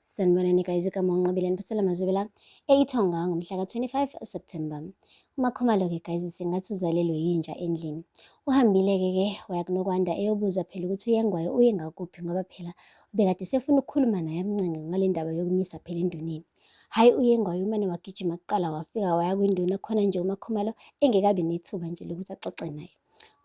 Sanibonani guys, igama uNqabileni Phethela Mazwibela eIthonga ngomhla ka-25 September. UMakhumalo-ke guys sengathi uzalelwe yinja endlini. Uhambile-ke waya kuNokwanda eyobuza phela ukuthi uYengwayo uye ngakuphi ngoba phela ubekade sefuna ukukhuluma naye amncinge ngale ndaba yokumisa phela enduneni. Hhayi uYengwayo umane wagijima kuqala wafika waya kwinduna khona nje uMakhumalo engekabi nethuba nje lokuthi axoxe naye.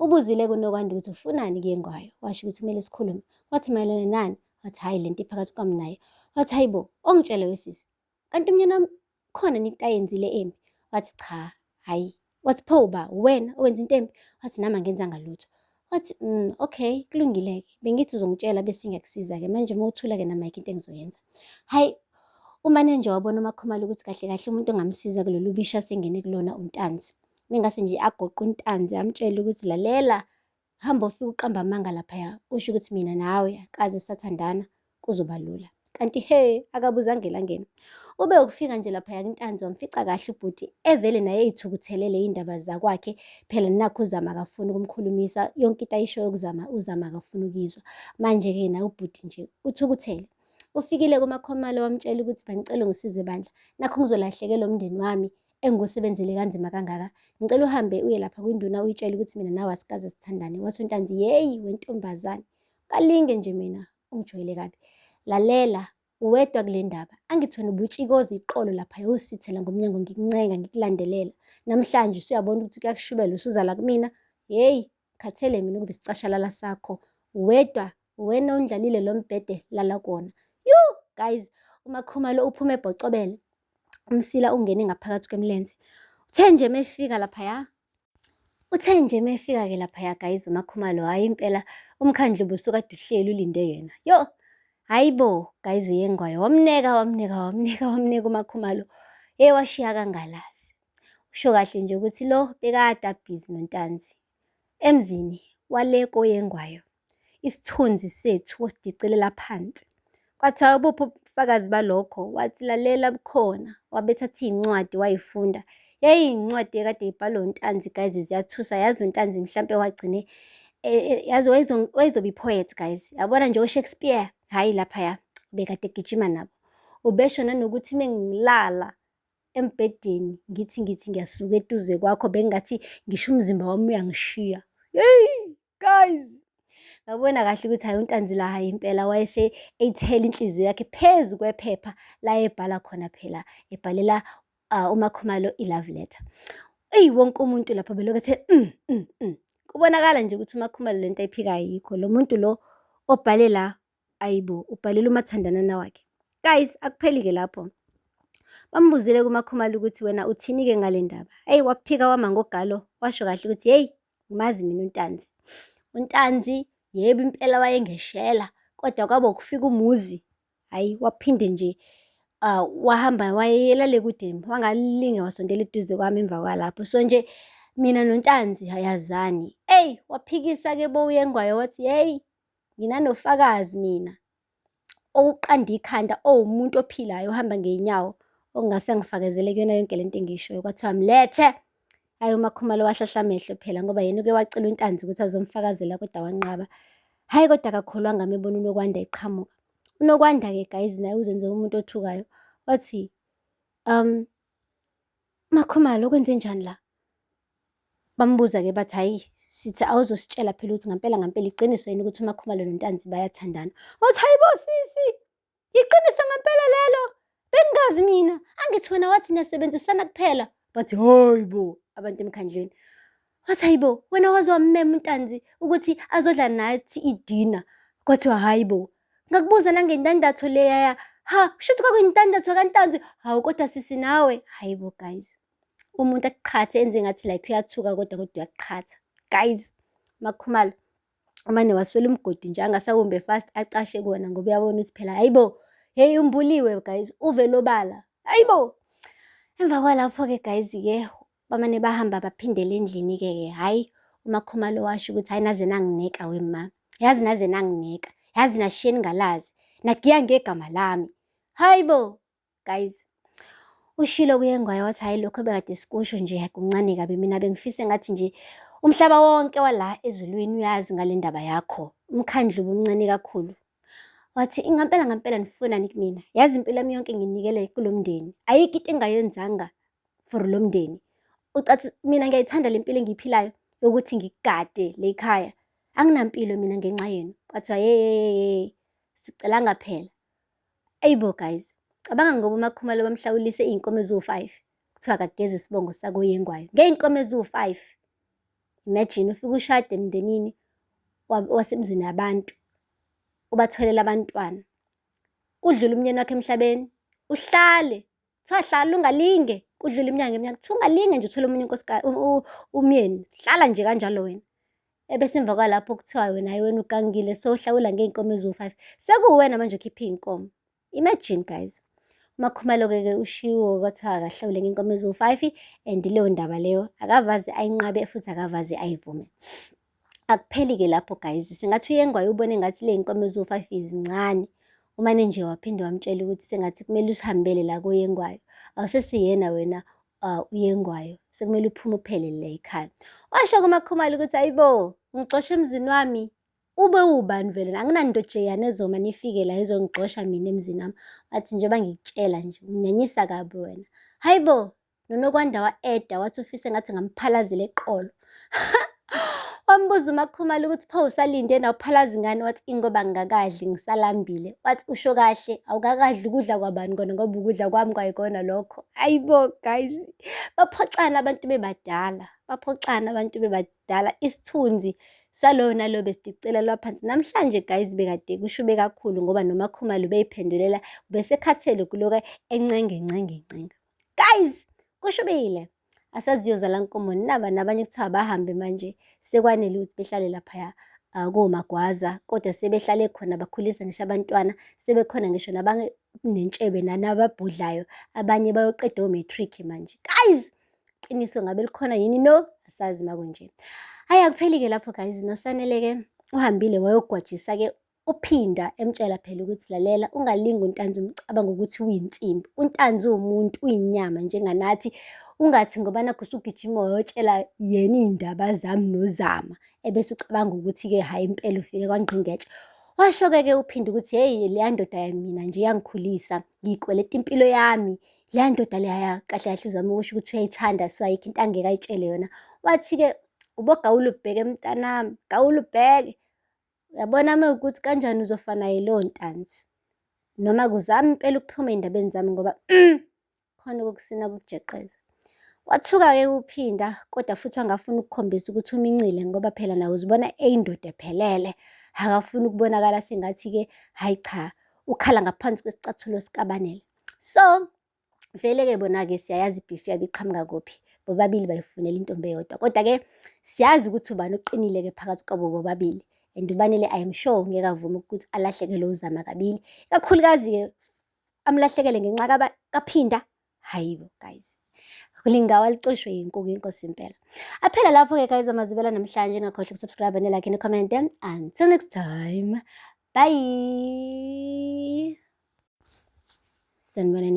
Ubuzile kuNokwanda ukuthi ufunani kuYengwayo, washo ukuthi kumele sikhulume. Wathi mayelana nani? Wathi hhayi lento iphakathi kwami naye. Wathi hayi bo, ongitshele wesisi, kanti umnyana wami khona into ayenzile embi? Wathi cha, hhayi. Wathi pho ba, wena owenza into embi? Wathi nami angenzanga lutho. Wathi okay, kulungile-ke, bengithi uzongitshela bese ngiyakusiza-ke, manje uma uthula-ke nami ayikho into engizoyenza. Hhayi, umane nje wabona uMakhumalo ukuthi kahle kahle umuntu ongamsiza kulolu bisha asengene kulona uNtanzi. Mengase nje agoqe uNtanzi amtshele ukuthi lalela, hamba ufike uqamba amanga laphaya, usho ukuthi mina nawe kaze sathandana kuzoba lula. Kanti he, akabuzange langena. Ube ukufika nje laphaya kuNtanzi wamfica kahle ubhuti evele naye ey'thukuthelele iy'ndaba zakwakhe. Phela nakhu uZama akafuni ukumkhulumisa, yonke into ayishoyo kuzama uZama akafuni ukuyizwa. Manje-ke naye ubhuti nje uthukuthele. Ufikile kuMakhumalo wamtshela ukuthi bengicela ungisize bandla, nakho ngizolahlekelwa umndeni wami engiwusebenzele kanzima kangaka. Ngicela uhambe uye lapha kwinduna uyitshele ukuthi mina nawe asikaze sithandane. Wathi uNtanzi, yeyi wentombazane, kalinge nje mina ungijwayele kabi. Lalela, uwedwa kule ndaba, angithi wena ubutshikoza iqolo laphaya usithela ngomnyango ngikuncenga ngikulandelela. Namhlanje usuyabona ukuthi kuyakushubela usuzala kumina. Yeyi, khathele mina ukube isicashalala sakho. Uwedwa, uwena undlalile lo mbhede lala kuwona. Guys, uMakhumalo uphume ebhocobele, umsila ungene ngaphakathi kwemlenze. Uthe nje mefika-ke laphaya guys uMakhumalo, hhayi impela umkhandlu ubusukade uhleli ulinde yena. Hhayi bo guys, uYengwayo wamneka uMakhumalo. Washiya kangalazi. Usho kahle nje ukuthi lo bekade abhizi noNtanzi. Emzini wale koYengwayo isithunzi sethu wasidicelela phansi. Kwathiwa abuphi ubufakazi balokho? Wathi lalela bukhona. Wabethatha iy'ncwadi wayifunda. Iy'ncwadi ekade y'bhalwe uNtanzi guys ziyathusa. Yazi uNtanzi mhlampe wagcine yazi wayezoba i-poet guys. Yabona nje uShakespeare, hhayi laphaya bekade egijima nabo. Ubesho nanokuthi mengilala embhedeni ngithi ngiyasuka eduze kwakho bengathi ngisho umzimba wami uyangishiya. Yeyi guys, ngabona kahle ukuthi hhayi uNtanzi la hhayi impela wayese eyithela inhliziyo yakhe phezu kwephepha la ebhala khona phela ebhalela uMakhumalo i-love letter. Wonke umuntu lapho belokhu ethe kubonakala nje ukuthi uMakhumalo lento ayiphika ayikho. Lo muntu lo obhale la, ayibo, ubhalela umathandanana wakhe. Guys, akupheli-ke lapho. Bambuzile kuMakhumalo ukuthi wena uthini-ke ngale ndaba. Waphika wama ngogalo, washo kahle ukuthi yeyi, ngimazi mina uNtanzi. uNtanzi yebo impela wayengeshela, kodwa kwaba ukufika umuzi, hhayi waphinde nje wahamba wayelale kude, wangalinge wasondela eduze kwami emva kwalapho. So nje mina noNtanzi ayazani. Waphikisa-ke bo uYengwayo wathi yeyi, nginanofakazi mina okuqanda ikhanda owumuntu ophilayo ohamba ngey'nyawo okungase angifakazele kuyona yonke lento engiyishoyo. Kwathiwa mlethe. Hhayi uMakhumalo wahlahla amehlo phela ngoba yena uke wacela uNtanzi ukuthi azomfakazela kodwa wanqaba. Hhayi kodwa akakholwanga mebona uNokwanda eqhamuka. uNokwanda-ke guys naye uzenze umuntu othukayo. Wathi Makhumalo okwenze njani la? Bambuza-ke bathi hhayi sithi awuzositshela phela ukuthi ngampela iqiniso yini ukuthi uMakhumalo noNtanzi bayathandana. Wathi hayi bo sisi, iqiniso ngempela lelo, bengingazi mina, angithi wena wathi niyasebenzisana kuphela. Bathi hayi bo abantu emkhandleni. Wathi hayi bo, wena waze wammema uNtanzi ukuthi azodla nathi idina. Kwathiwa hhayi bo, ngakubuza nangendandatho leyaya. Kushuthi kwakuyindandatho kaNtanzi. Hawu kodwa sisi nawe, hhayi bo guys, umuntu akuqhathe enze ngathi like uyathuka kodwa uyakuqhatha. Guys, Makhumalo umane waswela umgodi nje angasawumbe fast acashe kuwona ngoba uyabona ukuthi phela hhayi bo, yeyi umbuliwe guys, uvele obala, hhayi bo. Emva kwalapho-ke guys-ke bamane bahamba baphindela endlini-ke hhayi uMakhumalo washo ukuthi hhayi naze nangineka wema, yazi naze nangineka, yazi nashiye ningalazi, nagiya ngegama lami. Hhayi bo guys, ushilo kuYengwayo wathi hhayi lokho ebekade sikusho nje kuncane kabi, mina bengifise ngathi nje umhlaba wonke wala ezulwini uyazi ngale ndaba yakho, umkhandlu ubumncane kakhulu. Wathi ngampela nifunani kumina? Yazi impilo yami yonke nginikele kulo mndeni. Ayikho into engayenzanga for lo mndeni. Ucathi mina ngiyayithanda le mpilo engiyiphilayo yokuthi ngikugade le khaya. Anginampilo mina ngenxa yenu. Kwathiwa yey, sicela phela. Ayibo guys, cabanga ngoba uMakhumalo bamhlawulise iy'nkomo eziwu-5. Kuthiwa akageze isibongo sakoYengwayo. Ngey'nkomo eziwu-5. Imagine ufike ushade emndenini wasemzini yabantu. Ubatholela abantwana. Kudlule umnyeni wakhe emhlabeni. Uhlale. Kuthiwa hlala ungalinge. Kudlule iminyaka. Kuthiwa ungalinge nje uthole omunye umyeni. Hlala nje kanjalo wena. Ebese emva kwalapho kuthiwa wena hayi wena ugangile sohlawula ngey'nkomo eziwu-5. Sekuwena manje okhipha iy'nkomo. Imagine guys. uMakhumalo-ke ushiwo kwathiwa akahlawule ngey'nkomo eziwu-5 and leyo ndaba leyo akavaze ayinqabe futhi akavaze ayivume. Akupheli-ke lapho guys. Sengathi uYengwayo ubone ngathi le y'nkomo eziwu-5 zincane. Umane nje waphinde wamtshela ukuthi sengathi kumele usihambele la koYengwayo. Awusesiyena wena uYengwayo. Sekumele uphume uphelele la ekhaya. Washo kuMakhumalo ukuthi hayibo, ngixoshe emzini wami. Ube ubani vele? Anginandodojeyane ezoma nifike la izongixosha mina emzini wami. Wathi njengoba ngikutshela nje unyanyisa kabi wena. Hayibo, noNokwanda wa-eda wathi ufise ngathi ngamphalazela eqolo. Wambuza uMakhumalo ukuthi pho usalinde na uphalazi ngani? Wathi ingoba ngingakadli ngisalambile. Wathi usho kahle awukakadli ukudla kwabani kona ngoba ukudla kwami kwayikona lokho. Hayibo guys, baphoxana abantu bebadala. Isithunzi saloyo nalo besicelela phansi. Namhlanje guys bekade kushube kakhulu ngoba noMakhumalo beyiphendulela besekhathele kuloka encenga. Guys, kushubile. Asaziyoza la nkomo nabanye kuthiwa bahambe manje sekwanele ukuthi behlale laphaya koMagwaza, kodwa sebehlale khona bakhulisa ngisho abantwana, sebekhona ngisho nentshebe nanababhudlayo, abanye bayoqeda o-matric manje. Guys, iqiniso ngabe likhona yini? No, asazi makunje. Hayi akupheli-ke lapho guys, noSanele-ke uhambile wayogwajisa-ke uphinda emtshela phela ukuthi lalela ungalingi uNtanzi umcabanga ukuthi uyinsimbi. uNtanzi uwumuntu, uyinyama njenganathi. Ungathi ngoba nakho usugijima wayotshela yena iy'ndaba zami noZama ebese ucabanga ukuthi-ke hayi impela ufike kwaNgqingetshe. Washo-ke uphinde ukuthi hey, leya ndoda yamina nje yangikhulisa, ngiyikweleta impilo yami. Leya ndoda leya kahle uzama ukusho ukuthi uyayithanda, so ayikho into angeke ayitshele yona. Wathi-ke uboGawule ubheke mntanami, Gawule ubheke. Uyabona mewukuthi kanjani uzofana naye lowo Ntanzi. Noma kuzama impela ukuphuma ey'ndabeni zami ngoba khona okokusina kukujeqeza. Wathuka-ke uphinda kodwa futhi angafuni ukukhombisa ukuthi umincile ngoba phela nawe uzibona eyindoda ephelele. Akafuni ukubonakala sengathi-ke hayi cha, ukhala ngaphansi kwesicathulo sikaBanele. So vele-ke bona-ke siyayazi ibhifu yabo iqhamuka kuphi. Bobabili bayifunela intombi eyodwa. Kodwa-ke siyazi ukuthi ubani uqinile-ke phakathi kwabo bobabili. And uBanele I am sure ngeke avume ukuthi alahlekelwe uZama kabili. Ikakhulukazi-ke amlahlekele ngenxa kaPhinda. Hayibo guys. Kulingawa licoshwe yinkuku inkosi impela. Aphela lapho-ke guys amazwibela namhlanje. Ngakhohlwa ukusubscribe ne-like ne-comment. Until next time. Bye. Sanibonani.